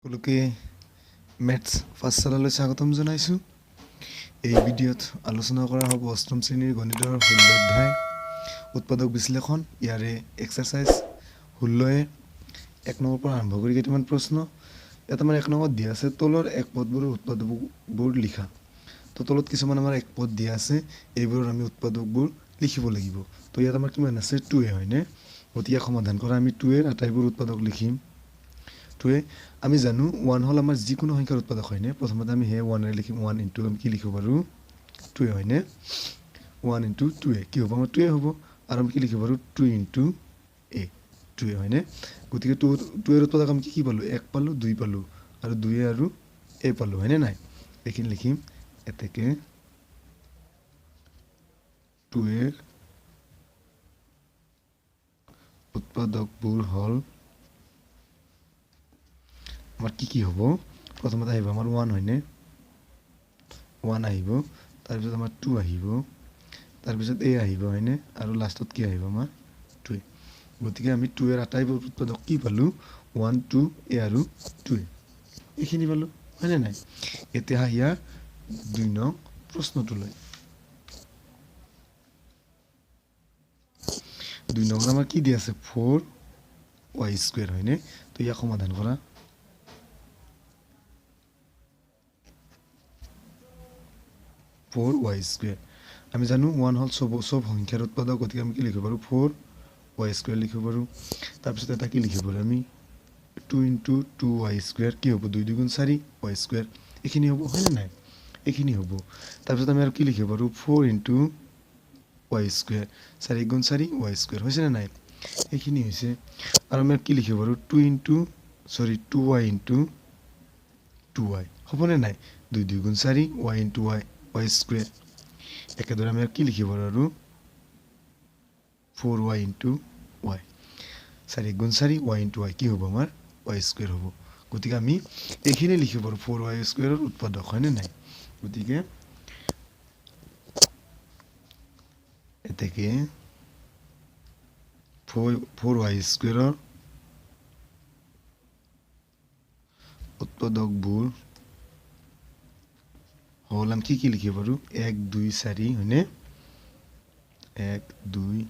সকলোকে maths first চেলাৰলৈ স্বাগতম জনাইছোঁ। এই ভিডিঅ'ত আলোচনা কৰা হ'ব অষ্টম শ্ৰেণীৰ গণিতৰ 16 অধ্যায় উৎপাদক বিশ্লেষণ। ইয়াৰে এক্সাৰচাইজ 16 1 নম্বৰ পৰা আৰম্ভ কৰি কেইটামান প্ৰশ্ন। ইয়াত আমাৰ 1 নম্বৰত দিয়া আছে তলৰ এক পদবোৰৰ উৎপাদকবোৰ লিখা। তো তলত কিছুমান আমাৰ এক পদ দিয়া আছে, এইবোৰৰ আমি উৎপাদকবোৰ লিখিব লাগিব। তো ইয়াত আমাৰ কিমান আছে 2a হয়নে? গতিকে সমাধান কৰা আমি 2a আটাইবোৰ উৎপাদক লিখিম। 2a আমি জানো 1 হ'ল আমাৰ যিকোনো সংখ্যাৰ উৎপাদক হয়নে? প্ৰথমতে আমি সেই 1 লিখিম, 1 ইনটু আমি কি লিখিব পাৰোঁ 2a হয়নে? 1 ইনটু 2a কি হ'ব আমাৰ 2a হ'ব, আৰু আমি কি লিখিব পাৰোঁ 2 ইনটু a 2a হয়নে? গতিকে 2a উৎপাদক আমি কি পালোঁ 1 পালোঁ 2 পালোঁ আৰু 2a আৰু a পালোঁ হয়নে নাই? এইখিনি লিখিম এতেকে 2a উৎপাদকবোৰ হ'ল আমাৰ কি হ'ব, প্ৰথমতে আহিব আমাৰ 1 হয়নে? 1 আহিব, তাৰপিছত আমাৰ 2 আহিব, তাৰপিছত a আহিব হয়নে? আৰু লাষ্টত কি আহিব আমাৰ 2a। গতিকে আমি 2a আটাইবোৰ উৎপাদক কি পালোঁ 1 2 a আৰু 2a এইখিনি পালোঁ হয়নে নাই? এতিয়া ইয়াৰ 2 নং প্ৰশ্নটোলৈ। 2 নম্বৰ আমাৰ কি দিয়া আছে 4y স্কুৱেৰ হয়নে? তো ইয়াক সমাধান কৰা। 4y স্কুৱেৰ আমি জানো 1 হ'ল চব সংখ্যাৰ উৎপাদক, গতিকে আমি কি লিখিব পাৰোঁ 4y স্কুৱেৰ লিখিব পাৰোঁ। তাৰপিছত এটা কি লিখিব পাৰোঁ আমি 2 ইনটু 2y স্কুৱেৰ কি হ'ব 2 2 4 y স্কুৱেৰ এইখিনি হ'ব হয়নে নাই? এইখিনি হ'ব। তাৰপিছত আমি আৰু কি লিখিব পাৰোঁ 4 ইনটু y স্কুৱেৰ 4 গুণ 4 y স্কুৱেৰ হৈছেনে নাই? এইখিনি হৈছে। আৰু আমি কি লিখিব পাৰোঁ 2y ইনটু 2y হ'বনে নাই? 2 2 গুণ 4 y ইনটু y স্কুৱেৰ। একেদৰে আমি কি লিখিব পাৰোঁ আৰু 4y ইনটু y 4 গুণ 4 y ইনটু y কি হ'ব আমাৰ y স্কুৱেৰ হ'ব। গতিকে আমি এইখিনি লিখিব পাৰোঁ 4y স্কুৱেৰৰ উৎপাদক হয়নে নাই? গতিকে এতেকে 4y স্কুৱেৰৰ উৎপাদকবোৰ হ'ল আমি কি লিখিব পাৰোঁ 1 2 4 হয়নে? 1 2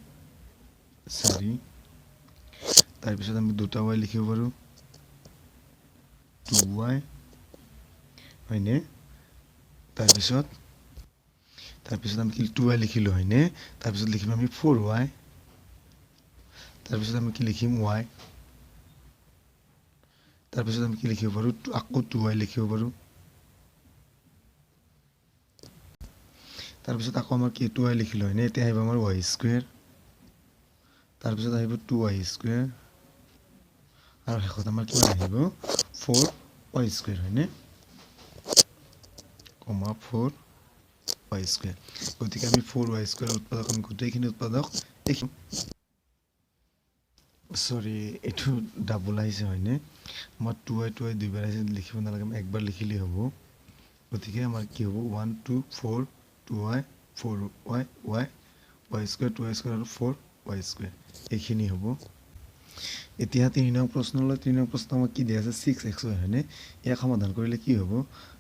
4 তাৰপিছত আমি 2টা y লিখিব পাৰোঁ 2y হয়নে? তাৰপিছত আমি কি 2y লিখিলোঁ হয়নে? তাৰপিছত লিখিম আমি 4y, তাৰপিছত আমি কি লিখিম y, তাৰপিছত আমি কি লিখিব পাৰোঁ আকৌ 2y লিখিব পাৰোঁ, তাৰপিছত আকৌ আমাৰ কি 2y লিখিলোঁ হয়নে? এতিয়া আহিব আমাৰ y স্কুৱেৰ, তাৰপিছত আহিব 2y স্কুৱেৰ আৰু শেষত আমাৰ কিমান আহিব 4y স্কুৱেৰ হয়নে? 4y square. গতিকে আমি 4y স্কুৱেৰ উৎপাদক আমি গোটেইখিনি উৎপাদক এইটো ডাবল আহিছে হয়নে? আমাৰ 2y দুইবাৰ আহিছে, লিখিব নালাগে আমি একবাৰ লিখিলেই হ'ব। গতিকে আমাৰ কি হ'ব 1 2 4 2y 4y y square 2y square আৰু 4y স্কুৱেৰ এইখিনি হ'ব। এতিয়া 3 নং প্ৰশ্নলৈ। 3 নং প্ৰশ্ন আমাক কি দিয়া আছে 6xy হয়নে? ইয়াক সমাধান কৰিলে কি হ'ব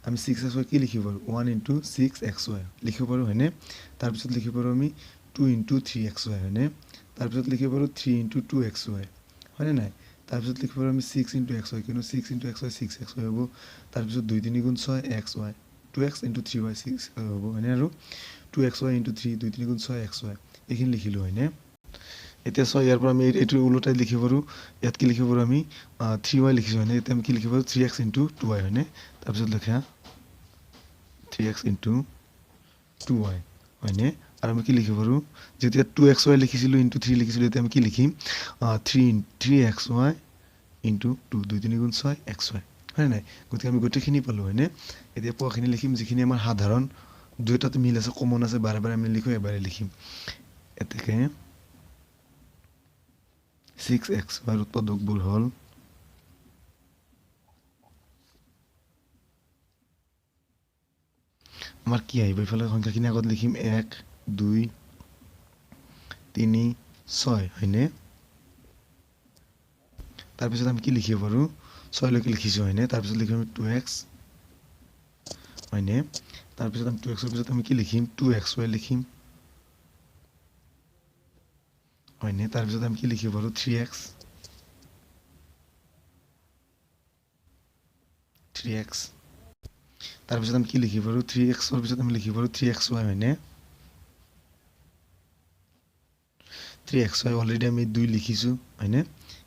আমি 6xy কি লিখিব পাৰোঁ 1 ইনটু 6xy লিখিব পাৰোঁ হয়নে? তাৰপিছত লিখিব পাৰোঁ আমি 2 ইনটু 3xy হয়নে? তাৰপিছত লিখিব পাৰোঁ 3 ইনটু 2xy হয়নে নাই? তাৰপিছত লিখিব পাৰোঁ আমি 6 ইনটু xy কিন্তু 6 ইনটু xy 6xy হ'ব। তাৰপিছত 2 3 গুণ 6 xy 2x ইনটু 3y 6 হ'ব হয়নে? আৰু 2xy ইনটু 3 2 3 গুণ 6 xy এইখিনি লিখিলোঁ হয়নে? এতিয়া ইয়াৰ পৰা আমি এইটো ওলোটাই লিখিব পাৰোঁ। ইয়াত কি লিখিব পাৰোঁ আমি 3y লিখিছোঁ হয়নে? এতিয়া আমি কি লিখিব পাৰোঁ 3x ইনটু 2y হয়নে? তাৰপিছত লিখা 3x ইনটু 2y হয়নে? আৰু আমি কি লিখিব পাৰোঁ যেতিয়া 2xy লিখিছিলোঁ ইনটু 3 লিখিছিলোঁ, এতিয়া আমি কি লিখিম 3xy ইনটু 2 2 3 গুণ 6 xy হয়নে নাই? গতিকে আমি গোটেইখিনি পালোঁ হয়নে? এতিয়া পোৱাখিনি লিখিম যিখিনি আমাৰ সাধাৰণ, দুয়োটাতে মিল আছে কমন আছে, বাৰে বাৰে আমি লিখোঁ এবাৰে লিখিম। এতেকে 6xy উৎপাদকবোৰ হ'ল আমাৰ কি আহিব এইফালে সংখ্যাখিনি আগত লিখিম 1 2 3 6 হয়নে? তাৰপিছত আমি কি লিখিব পাৰোঁ 6লৈকে লিখিছোঁ হয়নে তাৰপিছত লিখিম আমি 2x হয়নে তাৰপিছত আমি 2x ৰ পিছত আমি কি লিখিম 2xy লিখিম হয়নে তাৰপিছত আমি কি লিখিব পাৰোঁ 3x তাৰপিছত আমি কি লিখিব পাৰোঁ 3x ৰ পিছত আমি লিখিব পাৰোঁ 3xy হয়নে 3xy অলৰেডি আমি 2 লিখিছোঁ হয়নে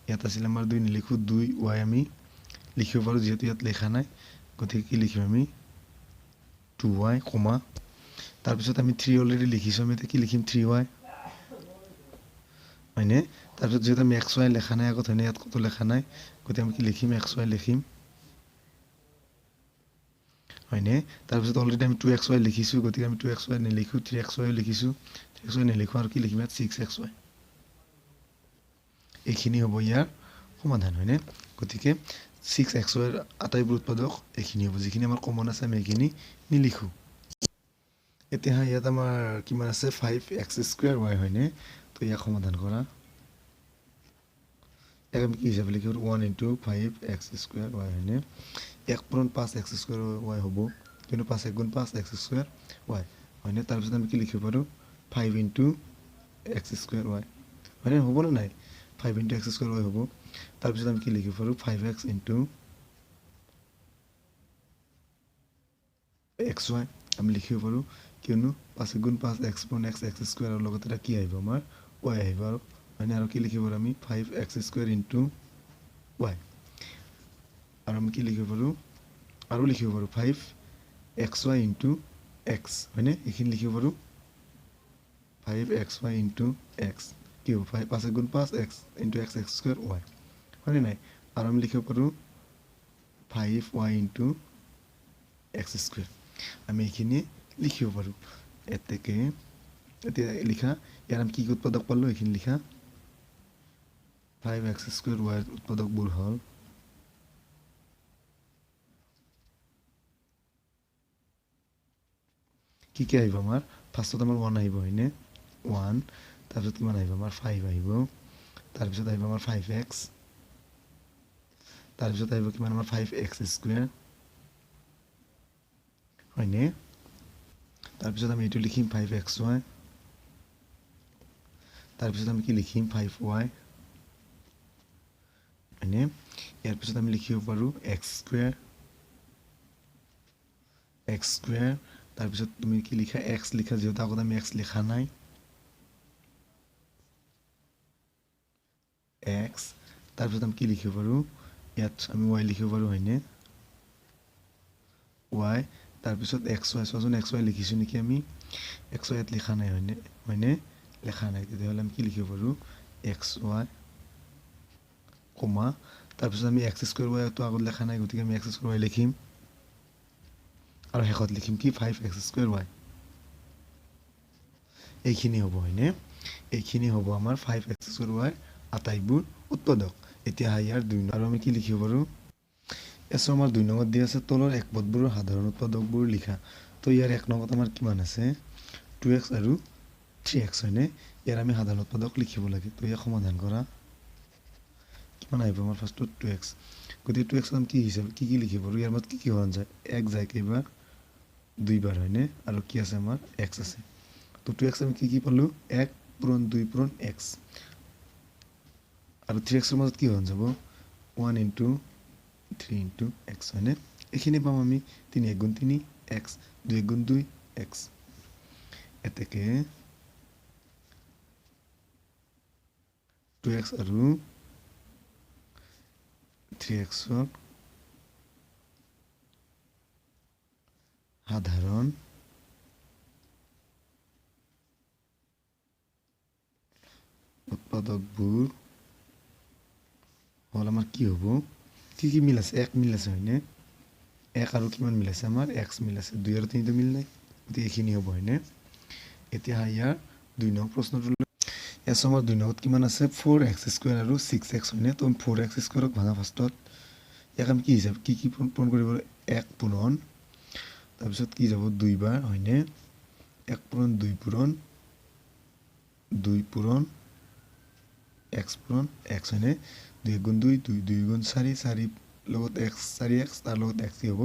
ইয়াত আছিল আমাৰ 2 নিলিখোঁ 2y আমি লিখিব পাৰোঁ যিহেতু ইয়াত লেখা নাই গতিকে কি লিখিম আমি 2y কমা তাৰপিছত আমি 3 অলৰেডি লিখিছোঁ আমি কি লিখিম 3y হয়নে তাৰপিছত যিহেতু আমি xy লেখা নাই আগত হয়নে ইয়াত কত লেখা নাই গতিকে আমি কি লিখিম xy লিখিম হয়নে তাৰপিছত অলৰেডি আমি 2xy লিখিছোঁ গতিকে আমি 2xy নিলিখোঁ 3xy লিখিছোঁ 3xy নিলিখোঁ আৰু কি লিখিম ইয়াত 6xy এইখিনি হ'ব ইয়াৰ সমাধান হয়নে গতিকে 6xy ৰ আটাইবোৰ উৎপাদক এইখিনি হ'ব যিখিনি আমাৰ কমন আছে আমি এইখিনি নিলিখোঁ এতিয়া ইয়াত আমাৰ কিমান আছে 5x² y হয়নে তো ইয়াক সমাধান কৰা ইয়াক আমি কি হিচাপে লিখিম 1 * 5x² y হয়নে 1 পূৰণ 5x² y হ'ব কিন্তু 5 * 5x² y হয়নে তাৰপিছত আমি কি লিখিব পাৰোঁ 5 * x² y হয়নে হ'ব না নাই 5 * x² y হ'ব তাৰপিছত আমি কি লিখিব পাৰোঁ 5x * xy আমি লিখিব পাৰোঁ কিয়নো 5 * 5 x * x x² ৰ লগত এটা কি আহিব আমাৰ y আহিব আৰু হয়নে আৰু কি লিখিব পাৰোঁ আমি 5x² * y আৰু আমি কি লিখিব পাৰোঁ আৰু লিখিব পাৰোঁ 5xy * x হয়নে এইখিনি লিখিব পাৰোঁ 5xy * x কি হ'ব 5 * 5 x * x x² y হয়নে নাই আৰু আমি লিখিব পাৰোঁ 5y * x² আমি এইখিনি লিখিব পাৰোঁ এতিয়া লিখা ইয়াৰ আমি কি উৎপাদক পালোঁ এইখিনি লিখা 5x² y ৰ উৎপাদকবোৰ হ'ল কি কি আহিব আমাৰ ফাৰ্ষ্টত আমাৰ 1 আহিব হয়নে 1 তাৰপিছত কিমান আহিব আমাৰ 5 আহিব তাৰপিছত আহিব আমাৰ 5x তাৰপিছত আহিব কিমান আমাৰ 5x² হয়নে তাৰপিছত আমি এইটো লিখিম 5xy তাৰপিছত আমি কি লিখিম 5y হয়নে ইয়াৰ পিছত আমি লিখিব পাৰোঁ x² তাৰপিছত তুমি কি লিখা x লিখা যিহেতু আগত আমি x লিখা নাই x তাৰপিছত আমি কি লিখিব পাৰোঁ ইয়াত আমি y লিখিব পাৰোঁ হয়নে y তাৰপিছত xy চোৱাচোন xy লিখিছোঁ নেকি আমি xy ইয়াত লিখা নাই হয়নে লেখা নাই তেতিয়াহ'লে আমি কি লিখিব পাৰোঁ xy কমা তাৰপিছত আমি x² y টো আগত লেখা নাই গতিকে আমি x² y লিখিম আৰু শেষত লিখিম কি 5x² y এইখিনি হ'ব হয়নে এইখিনি হ'ব আমাৰ 5x² y আটাইবোৰ উৎপাদক এতিয়া ইয়াৰ 2 আৰু আমি কি লিখিব পাৰোঁ এছ আমাৰ 2 নম্বৰত দিয়া আছে তলৰ এক পদবোৰৰ সাধাৰণ উৎপাদকবোৰ লিখা তো ইয়াৰ 1 নম্বৰত আমাৰ কিমান আছে 2x আৰু 3x হয়নে ইয়াৰ আমি সাধাৰণ উৎপাদক লিখিব লাগে তো ইয়াক সমাধান কৰা কিমান আহিব আমাৰ ফাৰ্ষ্টত 2x গতিকে 2x আমি কি হিচাপে কি লিখিব পাৰোঁ ইয়াৰ মত কি হৰণ যায় 1 যায় কেইবাৰ 2 বাৰ হয়নে আৰু কি আছে আমাৰ x আছে তো 2x আমি কি পালোঁ 1 পূৰণ 2 পূৰণ x আৰু 3x ৰ মাজত কি হৰণ যাব 1 * 3 * x হয়নে এইখিনি পাম আমি 3 * 3 x 2 * 2 x এতেকে 2x আৰু 3x ৰ সাধাৰণ উৎপাদকবোৰ হ'ল আমাৰ কি হ'ব কি মিল আছে 1 মিল আছে হয়নে 1 আৰু কিমান মিল আছে আমাৰ x মিল আছে 2 আৰু 3 মিল নাই গতিকে এইখিনি হ'ব হয়নে এতিয়া ইয়াৰ 2 নং প্ৰশ্নটো এছ আমাৰ 2 নম্বৰত কিমান আছে 4x² আৰু 6x হয়নে তো 4x² ক ভাঙা ফাৰ্ষ্টত ইয়াক আমি কি হিচাপে কি পূৰণ কৰিব 1 পূৰণ তাৰপিছত কি যাব 2 বাৰ হয়নে 1 পূৰণ 2 পূৰণ 2 পূৰণ x পূৰণ x হয়নে 2 * 2 2 2 * 4 4 লগত x 4x তাৰ লগত x কি হ'ব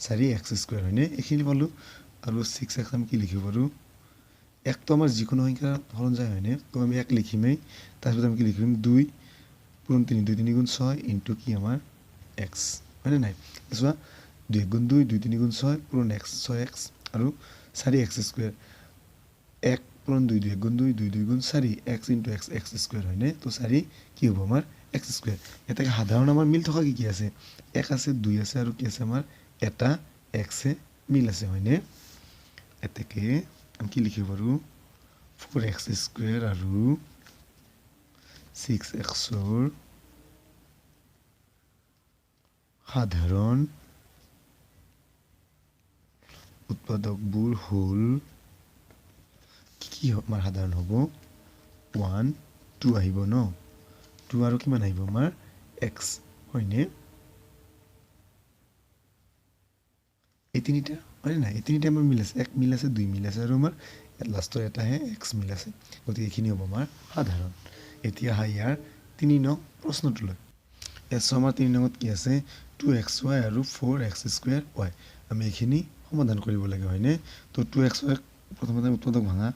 4x স্কয়াৰ হয়নে এইখিনি পালো আৰু 6x আমি কি লিখিব পাৰো এক তো আমাৰ যিকোনো সংখ্যা হৰণ যায় হয়নে তো আমি এক লিখিমেই তাৰপিছত আমি কি লিখিম 2 পূৰণ 3 2 3 গুণ 6 ইনটু কি আমাৰ x হয়নে নাই চোৱা 2 গুণ 2 2 3 গুণ 6 পূৰণ x 6x আৰু 4x স্কয়াৰ 1 পূৰণ 2 2 গুণ 2 2 2 গুণ 4 x into x x square হয়নে তো 4 কি হ'ব আমাৰ x স্কয়াৰ এটাকে সাধাৰণ আমাৰ মিল থকা কি আছে 1 আছে 2 আছে আৰু কি আছে আমাৰ এটা x এ মিল আছে হয়নে এটাকে আমি কি লিখিব পাৰো 4x স্কয়াৰ আৰু 6x ৰ সাধাৰণ উৎপাদকবোৰ হ'ল কি আমাৰ সাধাৰণ হ'ব 1 2 আহিব ন 2 আৰু কিমান আহিব আমাৰ x হয়নে এই তিনিটা হয় না এই তিনিটা আমাৰ মিল আছে এক মিল আছে দুই মিল আছে আৰু আমাৰ লাষ্টৰ এটাহে x মিল আছে গতিকে এইখিনি হ'ব আমাৰ সাধাৰণ এতিয়া হাই ইয়াৰ 3 নং প্ৰশ্নটোলৈ আমাৰ 3 নংত কি আছে 2xy আৰু 4x² y আমি এইখিনি সমাধান কৰিব লাগে হয়নে তো 2xy প্ৰথমতে উৎপাদক ভাঙা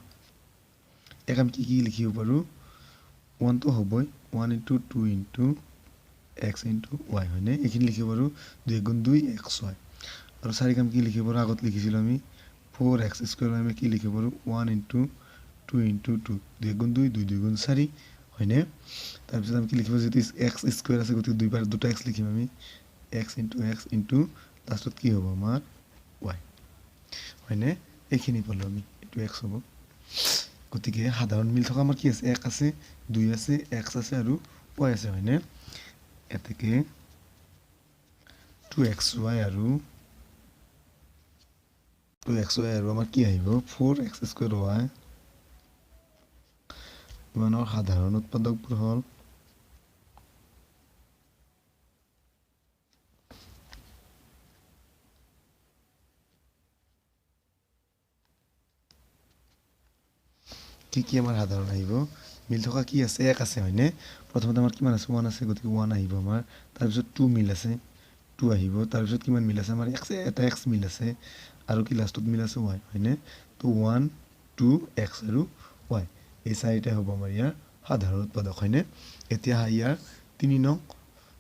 এক আমি কি লিখিব পাৰো 1 তো হ'বই 1 * 2 * x * y হয়নে এইখিনি লিখিব পাৰো 2 গুণ 2 xy আৰু 4 কাম কি লিখিব পাৰো আগত লিখিছিলো আমি 4x² আমি কি লিখিব পাৰো 1 * 2 * 2 2 গুণ 2 2 2 গুণ 4 হয়নে তাৰ পিছত আমি কি লিখিব যেতি x² আছে গতি দুইবাৰ দুটা x লিখিম আমি x * লাষ্টত কি হ'ব আমাৰ y হয়নে এইখিনি পালো আমি এটো x হ'ব গতিকে সাধাৰণ মিল থকা আমাৰ কি আছে 1 আছে 2 আছে x আছে আৰু y আছে হয়নে এটাকে 2xy আৰু আমাৰ কি আহিব 4x² y ইমানৰ সাধাৰণ উৎপাদকবোৰ হ'ল কি আমাৰ সাধাৰণ আহিব মিল থকা কি আছে 1 আছে হয়নে প্ৰথমতে আমাৰ কিমান আছে 1 আছে গতিকে 1 আহিব আমাৰ তাৰ পিছত 2 মিল আছে 2 আহিব তাৰ পিছত কিমান মিল আছে আমাৰ x এটা x মিল আছে আৰু কি লাষ্টত মিল আছে y হয়নে তো 1 2 x আৰু y এই চাৰিটা হ'ব আমাৰ ইয়াৰ সাধাৰণ উৎপাদক হয়নে এতিয়া ইয়াৰ 3 নং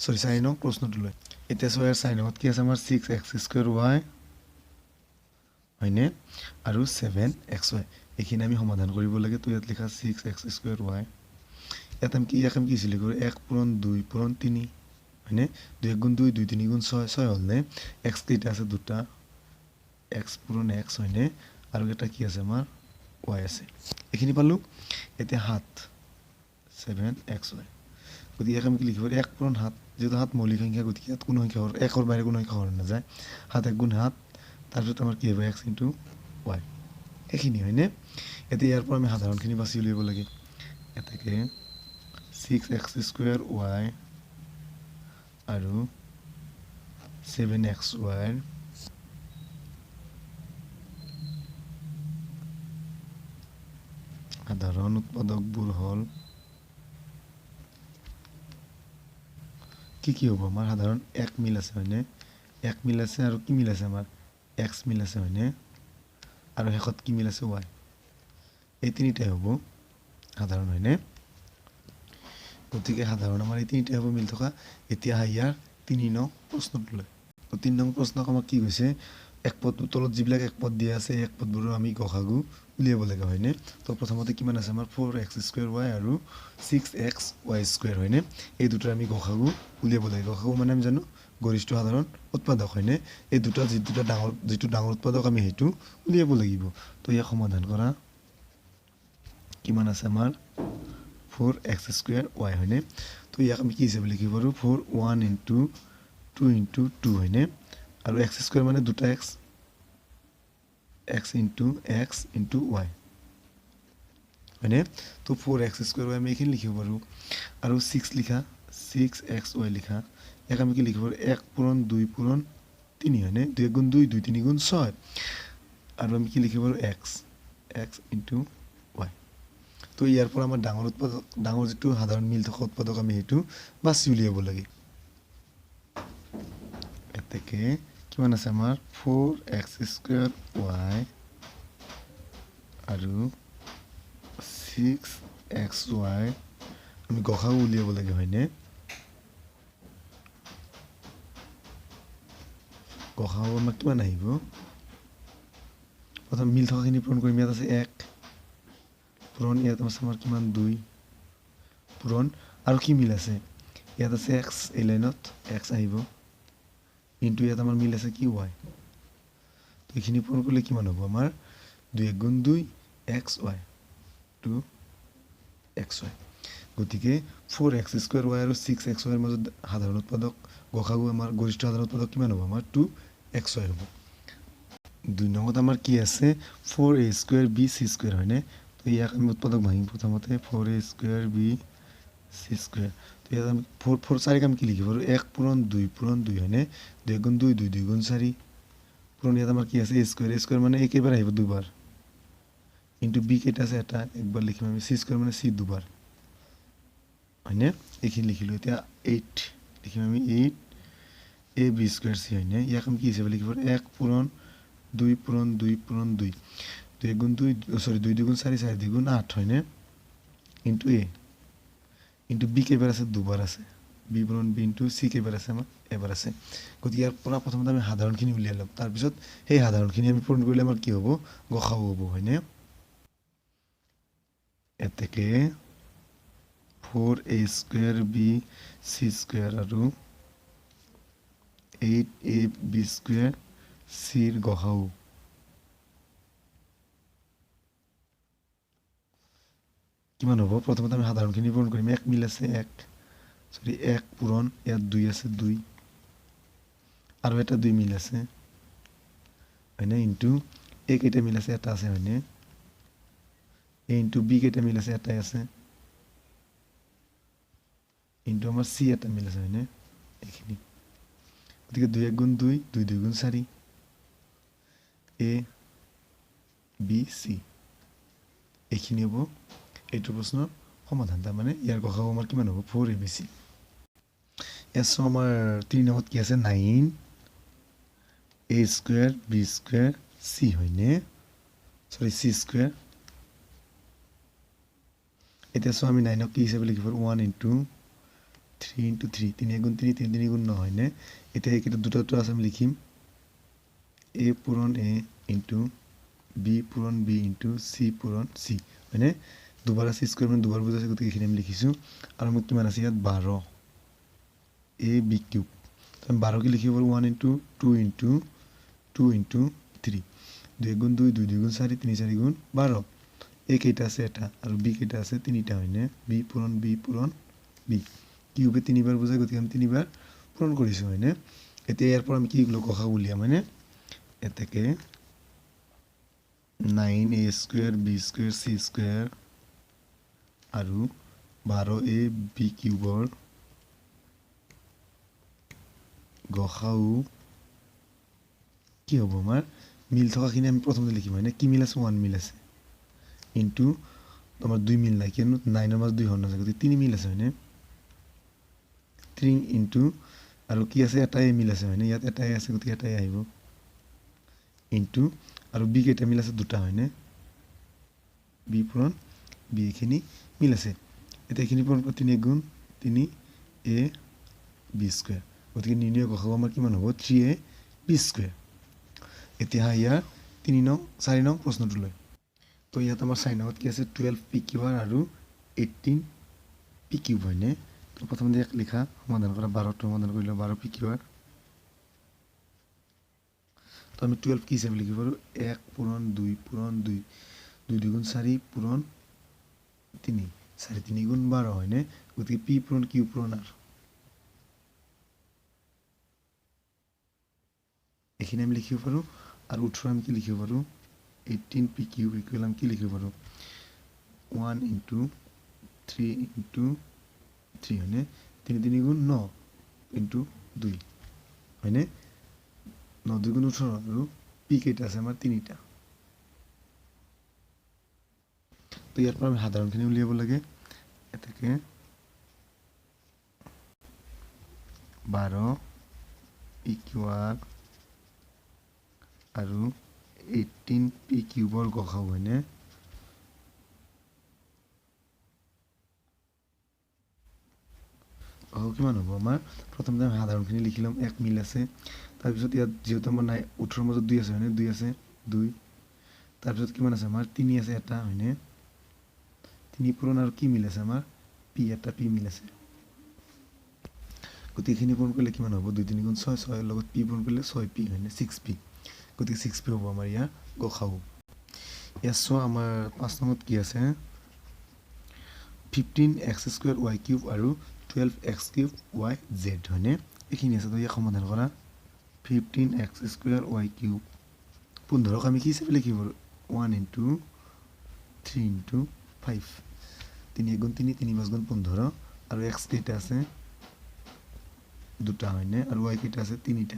4 নং প্ৰশ্নটোলৈ এতিয়া 4 নংত কি আছে আমাৰ 6x² y হয়নে আৰু 7xy এইখিনি আমি সমাধান কৰিব লাগে তো ইয়াত লিখা 6x² y ইয়াত আমি কি লিখিব 1 পূৰণ 2 পূৰণ 3 হয়নে 2 গুণ 2 2 3 গুণ 6 6 হ'ল নে x কেইটা আছে দুটা x পূৰণ x হয়নে আৰু এটা কি আছে আমাৰ y আছে এইখিনি পালো এতিয়া 7 7xy গতিকে আমি কি লিখিব 1 পূৰণ 7 যেটো 7 মৌলিক সংখ্যা গতিকে ইয়াত কোনো সংখ্যা 1 ৰ বাহিৰে কোনো সংখ্যা হৰণ নাযায় 7 1 গুণ 7 তাৰপিছত আমাৰ কি হ'ব x * y এইখিনি হয়নে এতিয়া ইয়াৰ পৰা আমি সাধাৰণখিনি বাছি উলিয়াব লাগে এটাকে 6x² y আৰু 7xy সাধাৰণ উৎপাদকবোৰ হ'ল কি হ'ব আমাৰ সাধাৰণ 1 মিল আছে হয়নে 1 মিল আছে আৰু কি মিল আছে আমাৰ x মিল আছে হয়নে আৰু হেকত কি মিল আছে y এই তিনিটাই হ'ব সাধাৰণ হয়নে গতিকে সাধাৰণ আমাৰ এই তিনিটাই হ'ব মিল থকা এতিয়া ইয়াৰ 3 নং প্ৰশ্নটোলৈ তো 3 নং প্ৰশ্নক আমাক কি কৈছে এক পদ তলত যিবিলাক এক পদ দিয়া আছে এক পদবোৰৰ আমি গসাগু উলিয়াব লাগে হয়নে তো প্ৰথমতে কিমান আছে আমাৰ 4x² y আৰু 6xy² হয়নে এই দুটাৰ আমি গসাগু উলিয়াব লাগে গসাগু মানে আমি জানো গৰিষ্ঠ সাধাৰণ উৎপাদক হয়নে এই দুটা যিটো ডাঙৰ উৎপাদক আমি হেতু উলিয়াব লাগিব তো ইয়াক সমাধান কৰা কিমান আছে আমাৰ 4x² y হয়নে তো ইয়াক আমি কি হিচাপে লিখিব পাৰো 4 1 * 2 * 2 হয়নে আৰু x² মানে দুটা x x * x * y হয়নে তো 4x² y আমি এইখিনি লিখিব পাৰো আৰু 6 লিখা 6xy লিখা এক আমি কি লিখিব 1 পূৰণ 2 পূৰণ 3 হয়নে 2 গুণ 2 2 3 গুণ 6 আৰু আমি কি লিখিব পাৰো x * y তো ইয়াৰ পৰা আমাৰ ডাঙৰ যিটো সাধাৰণ মিল থকা উৎপাদক আমি হেতু বাছি উলিয়াব লাগে থেকে কিমান আছে আমাৰ 4x² y আৰু 6xy আমি গসাগু উলিয়াব লাগে হয়নে গসাগু আমাৰ কিমান আহিব প্ৰথম মিল থকাখিনি পূৰণ কৰিম ইয়াত আছে 1 পূৰণ ইয়াত আছে আমাৰ কিমান 2 পূৰণ আৰু কি মিল আছে ইয়াত আছে x এই লাইনত x আহিব ইনটু ইয়াত আমাৰ মিল আছে কি y তো এইখিনি পূৰণ কৰিলে কিমান হ'ব আমাৰ 2 গুণ 2 xy 2xy গতিকে 4x² y আৰু 6xy ৰ মাজত সাধাৰণ উৎপাদক গসাগু আমাৰ গৰিষ্ঠ সাধাৰণ উৎপাদক কিমান হ'ব আমাৰ 2xy হ'ব 2 নম্বৰত আমাৰ কি আছে 4a² b c² হয়নে তো ইয়াক আমি উৎপাদক ভাঙিম প্ৰথমতে 4a² b c² তো ইয়াত আমি 4 4 আমি কি লিখিব পাৰোঁ 1 পূৰণ 2 পূৰণ 2 হয়নে 2 গুণ 2 2 2 গুণ 4 পূৰণ ইয়াত আমাৰ কি আছে a² মানে একেবাৰে আহিব দুবাৰ ইনটু b কেইটা আছে এটা একবাৰ লিখিম আমি c² মানে c দুবাৰ হয়নে এইখিনি লিখিলোঁ এতিয়া 8 লিখিম আমি 8 ab² c হয়নে ইয়াক আমি কি হিচাপে লিখিব 1 পূৰণ 2 পূৰণ 2 পূৰণ 2 2 গুণ 2 সরি 2 2 গুণ 4 4 2 গুণ 8 হয়নে ইনটু a ইনটু b কেইবাৰ আছে দুবাৰ আছে b পূৰণ b ইনটু c কেইবাৰ আছে আমাৰ এবাৰ আছে গতিকে ইয়াৰ পৰা প্ৰথমতে আমি সাধাৰণখিনি উলিয়াই ল'ম তাৰপিছত সেই সাধাৰণখিনি আমি পূৰণ কৰিলে আমাৰ কি হ'ব গসাগু হ'ব হয়নে এতেকে 4a² b c² আৰু 8ab² c ৰ গসাগু কিমান হ'ব প্ৰথমতে আমি সাধাৰণখিনি পূৰণ কৰিম 1 মিল আছে 1 সৰি 1 পূৰণ ইয়াত 2 আছে 2 আৰু এটা 2 মিল আছে হয়নে ইনটু a কেইটা মিল আছে এটা আছে হয়নে a ইনটু b কেইটা মিল আছে এটাই আছে ইনটু আমাৰ c এটা মিল আছে হয়নে এইখিনি গতিকে 2 গুণ 2 2 2 গুণ 4 a b c এইখিনি হ'ব এইটো প্ৰশ্নৰ সমাধান তাৰ মানে ইয়াৰ গসাগু আমাৰ কিমান হ'ব 4abc এছো আমাৰ 3 নম্বৰত কি আছে 9 a² b² c হয়নে সরি c² এতিয়া সো আমি 9 কি হিচাপে লিখিব 1 ইনটু 3 ইনটু 3 3 গুণ 3 3 3 গুণ 9 হয়নে এতিয়া এইকেইটা দুটা আছে আমি লিখিম a পূৰণ a ইনটু b পূৰণ b ইনটু c পূৰণ c হয়নে দুবাৰ আছে স্কয়াৰ মানে দুবাৰ বুজাইছে গতিকে এইখিনি আমি লিখিছোঁ আৰু মোক কিমান আছে ইয়াত 12 a b কিউব আমি 12 কি লিখিব 1 ইনটু 2 ইনটু 2 ইনটু 3 2 গুণ 2 2 2 গুণ 4 3 4 গুণ 12 a কেইটা আছে এটা আৰু b কেইটা আছে তিনিটা হয়নে b পূৰণ b কিউবে তিনিবাৰ বুজাই গতিকে আমি তিনিবাৰ পূৰণ কৰিছোঁ হয়নে এতিয়া ইয়াৰ পৰা আমি কি গসাগু উলিয়াম হয়নে এতেকে 9a² b² c² আৰু 12ab কিউবৰ গসাগু কি হ'ব আমাৰ মিল থকাখিনি আমি প্ৰথমতে লিখিম হয়নে কি মিল আছে 1 মিল আছে ইনটু আমাৰ 2 মিল নাই কিয়নো 9 ৰ মাজত 2 হৰণ আছে গতিকে 3 মিল আছে হয়নে 3 ইনটু আৰু কি আছে এটাই মিল আছে হয়নে ইয়াত এটাই আছে গতিকে এটাই আহিব ইনটু আৰু b কেইটা মিল আছে দুটা হয়নে b পূৰণ b এইখিনি মিল আছে এটা এইখিনি পূৰণ 3 গুণ 3 a b² গতিকে নিৰ্ণয় গসাগু আমাৰ কিমান হ'ব 3a b² এতিয়া ইয়াৰ 3 নং 4 নং প্ৰশ্নটোলৈ তো ইয়াত আমাৰ 4 নম্বৰত কি আছে 12pq আৰু 18pq হয়নে তো প্ৰথমতে এক লিখা সমাধান কৰা 12 সমাধান কৰিলে 12pq তো আমি 12 কি হিচাপে লিখিব পাৰোঁ 1 পূৰণ 2 পূৰণ 2 2 2 গুণ 4 পূৰণ 3 4 3 গুণ 12 হয়নে গতিকে p পূৰণ q পূৰণ r এইখিনি আমি লিখিব পাৰোঁ আৰু 18 আমি কি লিখিব পাৰোঁ 18pq ইকুৱেল আমি কি লিখিব পাৰোঁ 1 ইনটু 3 ইনটু 3 হয়নে 3 3 গুণ 9 ইনটু 2 হয়নে 9 2 গুণ 18 আৰু p কেইটা আছে আমাৰ তিনিটা তো ইয়াৰ পৰা আমি সাধাৰণখিনি উলিয়াব লাগে এটাকে 12 ইকুয়াল আৰু 18p কিউবৰ গসাউ হয়নে কিমান হ'ব আমাৰ প্ৰথমতে আমি সাধাৰণখিনি লিখি ল'ম 1 মিল আছে তাৰপিছত ইয়াত যিহেতু আমাৰ নাই 18 মাজত 2 আছে হয়নে 2 আছে 2 তাৰপিছত কিমান আছে আমাৰ 3 আছে এটা হয়নে 3 পূৰণ আৰু কি মিল আছে আমাৰ p এটা p মিল আছে গতিখিনি পূৰণ কৰিলে কিমান হ'ব 2 3 গুণ 6 6 লগত p পূৰণ কৰিলে 6p হয়নে 6p গতিকে 6p হ'ব আমাৰ ইয়াৰ গসাউ ইয়াত চোৱা আমাৰ 5 নম্বৰত কি আছে 15x² y³ আৰু 12x³ yz হয়নে এইখিনি আছে তো ইয়াক সমাধান কৰা 15x² y³ 15ক আমি কি হিচাপে লিখিব 1 into 3 into 5 3 গুণ 3 3 5 গুণ 15 আৰু x কেইটা আছে দুটা হয়নে আৰু y কেইটা আছে তিনিটা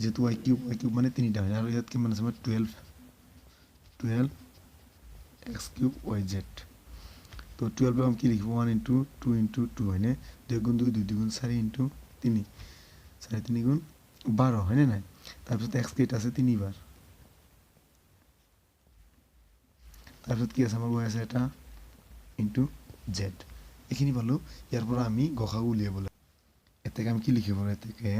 যেহেতু y³ মানে তিনিটা হয় আৰু ইয়াত কিমান আছে আমাৰ 12x³ yz তো 12 আমি কি লিখিব 1 into 2 into 2 হয়নে 2 গুণ 2 2 গুণ 4 into 3 4 3 গুণ 12 হয়নে নাই তাৰপিছত x কেইটা আছে তিনিবাৰ তাৰপিছত কি আছে আমাৰ y আছে এটা into z এইখিনি পালো ইয়াৰ পৰা আমি গসাউ উলিয়াব লাগে এতেকে আমি কি লিখিব এতেকে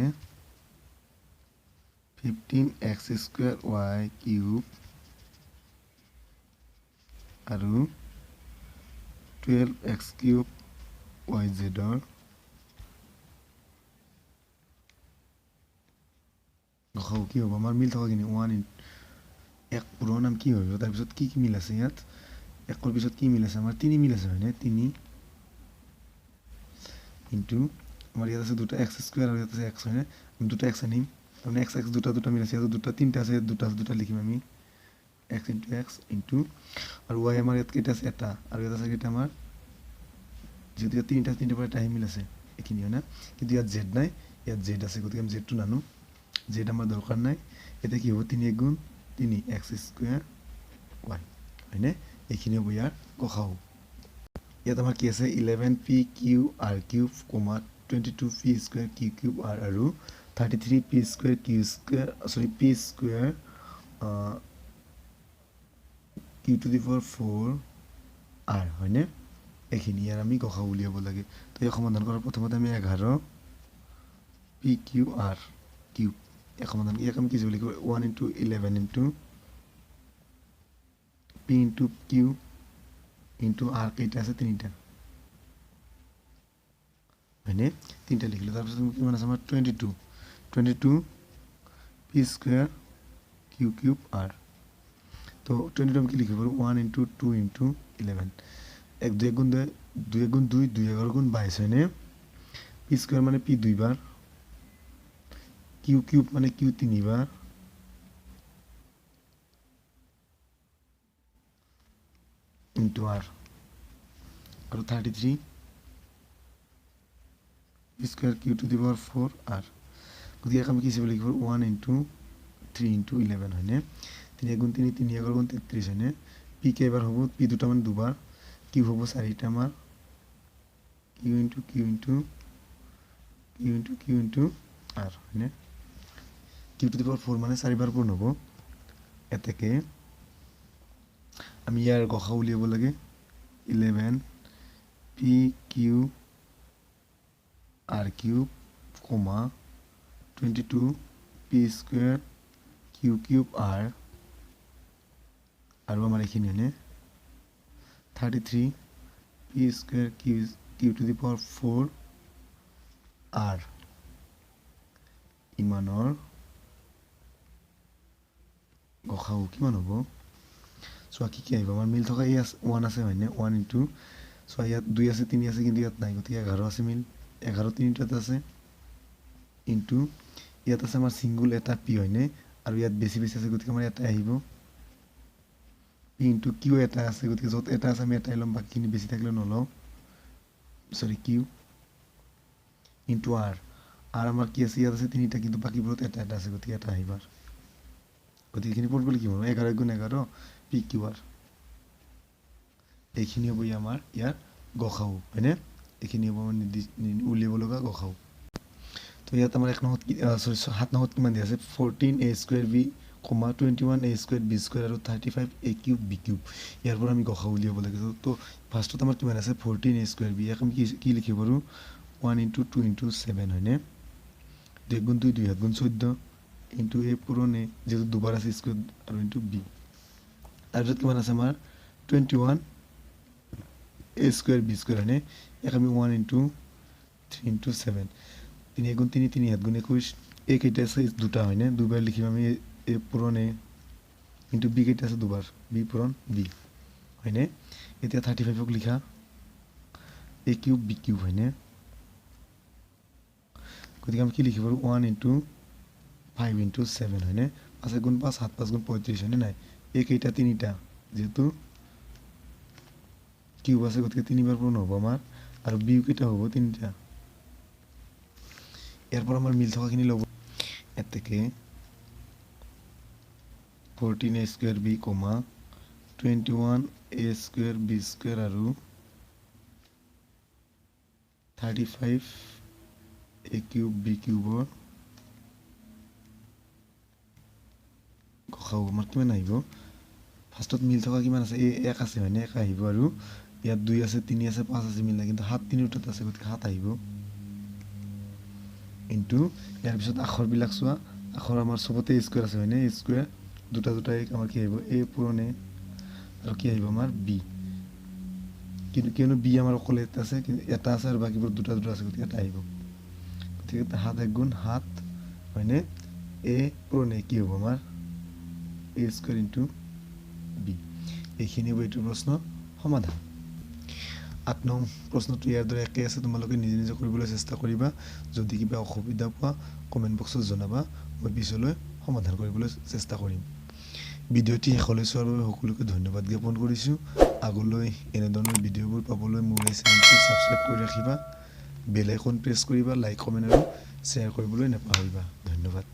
15x² y³ আৰু 12x³ yz গসাউ কি হ'ব আমাৰ মিল থকা কিনি 1 এক পূৰণ নাম কি হ'ব তাৰপিছত কি কি মিল আছে ইয়াত একৰ পিছত কি মিল আছে আমাৰ 3 মিল আছে হয়নে 3 ইনটু আমাৰ ইয়াত আছে দুটা x² আৰু ইয়াত আছে x হয়নে আমি দুটা x আনিম তাৰমানে x দুটা মিল আছে ইয়াত দুটা তিনটা আছে দুটা লিখিম আমি x into x into আৰু y আমাৰ ইয়াত কেইটা আছে এটা আৰু ইয়াত আছে কেইটা আমাৰ যেহেতু ইয়াত তিনিটা পৰা এটা মিল আছে এইখিনি হয় না কিন্তু ইয়াত z নাই ইয়াত z আছে গতিকে আমি z টো নানো z আমাৰ দৰকাৰ নাই এটা কি হ'ব 3 গুণ 3 x² y হয়নে এইখিনি হ'ব ইয়াৰ গসাউ ইয়াত আমাৰ কি আছে 11p q r³ 22p² q³ r আৰু 33p² q to the power 4 r হয়নে এইখিনি ইয়াৰ আমি গসাউ উলিয়াব লাগে তো এই সমাধান কৰাৰ প্ৰথমতে আমি 11 pqr কিউব এই সমাধান ইয়াক আমি কি লিখিব 1 into 11 into p into q into r কেইটা আছে তিনিটা হয়নে তিনিটা লিখিলো তাৰপিছত কিমান আছে আমাৰ 22 p² q³ r তো 22 আমি কি লিখিব 1 into 2 into 11 এক 2 গুণ 2 গুণ 2 2 11 গুণ 22 হয়নে p² মানে p দুইবার q³ মানে q তিনিবার into r আৰু 33 p² q to the power 4 r গতিকে আমি কি হিচাপে লিখিব 1 into 3 into 11 হয়নে 3 গুণ 3 3 11 গুণ 33 হয়নে p কেইবাৰ হ'ব p দুটা মানে দুবাৰ q হ'ব 4টা আমাৰ q into r হয়নে q to the power 4 মানে 4 বাৰ পূৰণ হ'ব এতেকে আমি ইয়াৰ গসাউ উলিয়াব লাগে 11 pq r³ 22 p² q³ r আৰু আমাৰ এইখিনি হয়নে 33 p² q to the power 4 r ইমানৰ গসাউ কিমান হ'ব চোৱা কি আহিব আমাৰ মিল থকা 1 আছে হয়নে 1 into চোৱা ইয়াত 2 আছে 3 আছে কিন্তু ইয়াত নাই গতিকে 11 আছে মিল 11 তিনিটাত আছে ইনটু ইয়াত আছে আমাৰ সিঙ্গল এটা p হয়নে আৰু ইয়াত বেছি আছে গতিকে আমাৰ এটা আহিব p ইনটু q এটা আছে গতিকে যত এটা আছে আমি এটাই লম বাকিখিনি বেছি থাকিলে নলও sorry q into r r আমাৰ কি আছে ইয়াত আছে তিনিটা কিন্তু বাকিবোৰত এটা আছে গতিকে এটা আহিবাৰ গতিকে এইখিনি পূৰণ কৰিলে কি হ'ব 11 গুণ 11 pqr এইখিনি হ'ব আমাৰ ইয়াৰ গসাউ হয়নে এইখিনি হ'ব আমাৰ উলিয়াব লগা গসাউ তো ইয়াত আমাৰ 1 নংত সৰি 7 নংত কিমান দিয়া আছে 14a square b 21a square b square আৰু 35a কিউব b কিউব ইয়াৰ পৰা আমি গসা উলিয়াব লাগে তো ফাৰ্ষ্টত আমাৰ কিমান আছে 14a স্কয়াৰ b ইয়াক আমি কি লিখিব পাৰো 1 * 2 * 7 হয়নে 2 * 2 2 * 14 into a পূৰণ a যেটো দুবাৰ আছে স্কয়াৰ আৰু into b তাৰপিছত কিমান আছে আমাৰ 21 a স্কয়াৰ b স্কয়াৰ হয়নে ইয়াক আমি 1 * 3 * 7 3 * 3 3 * 21 a কেইটা আছে দুটা হয়নে দুবাৰ লিখিম আমি a পূৰণ a into b কেইটা আছে দুবাৰ b পূৰণ b হয়নে এতিয়া 35 ক লিখা a কিউব b কিউব হয়নে গতিকে আমি কি লিখিব পাৰো 1 * 5 * 7 হয়নে 5 * 5 7 5 * 35 হয়নে নাই a কেইটা তিনিটা যেহেতু কিউব আছে গতিকে তিনিবাৰ পূৰণ হ'ব আমাৰ আৰু b কেইটা হ'ব তিনিটা ইয়াৰ পৰা আমাৰ মিল থকাখিনি লব এতেকে 14a square b 21a square b square আৰু 35a কিউব b কিউবৰ গসাউ আমাৰ কিমান আহিব ফাৰ্ষ্টত মিল থকা কিমান আছে এই 1 আছে হয়নে 1 আহিব আৰু ইয়াত 2 আছে 3 আছে 5 আছে মিল নাই কিন্তু 7 তিনিটাত আছে গতিকে 7 আহিব ইনটু ইয়াৰ পিছত আখৰ বিলাক চোৱা আখৰ আমাৰ সবতে স্কয়াৰ আছে হয়নে স্কয়াৰ দুটা আমাৰ কি আহিব a পূৰণ a আৰু কি আহিব আমাৰ b কিন্তু কিয়নো b আমাৰ অকলে আছে কিন্তু এটা আছে আৰু বাকিবোৰ দুটা আছে গতিকে এটা আহিব গতিকে 7 * 1 7 হয়নে a পূৰণ a কি হ'ব আমাৰ a স্কয়াৰ ইনটু b এইখিনি হ'ব এইটো প্ৰশ্ন সমাধান 8 নং প্ৰশ্নটো ইয়াৰ দৰে একে আছে তোমালোকে নিজে নিজে কৰিবলৈ চেষ্টা কৰিবা যদি কিবা অসুবিধা পোৱা কমেন্ট বক্সত জনাবা মই পিছলৈ সমাধান কৰিবলৈ চেষ্টা কৰিম ভিডিঅ'টি শেষলৈ চোৱাৰ বাবে সকলোকে ধন্যবাদ জ্ঞাপন কৰিছো আগলৈ এনে ধৰণৰ ভিডিঅ'বোৰ পাবলৈ মোৰ এই চেনেলটো সাবস্ক্ৰাইব কৰি ৰাখিবা বেল আইকন প্ৰেছ কৰিবা লাইক কমেন্ট আৰু শ্বেয়াৰ কৰিবলৈ নাপাহৰিবা ধন্যবাদ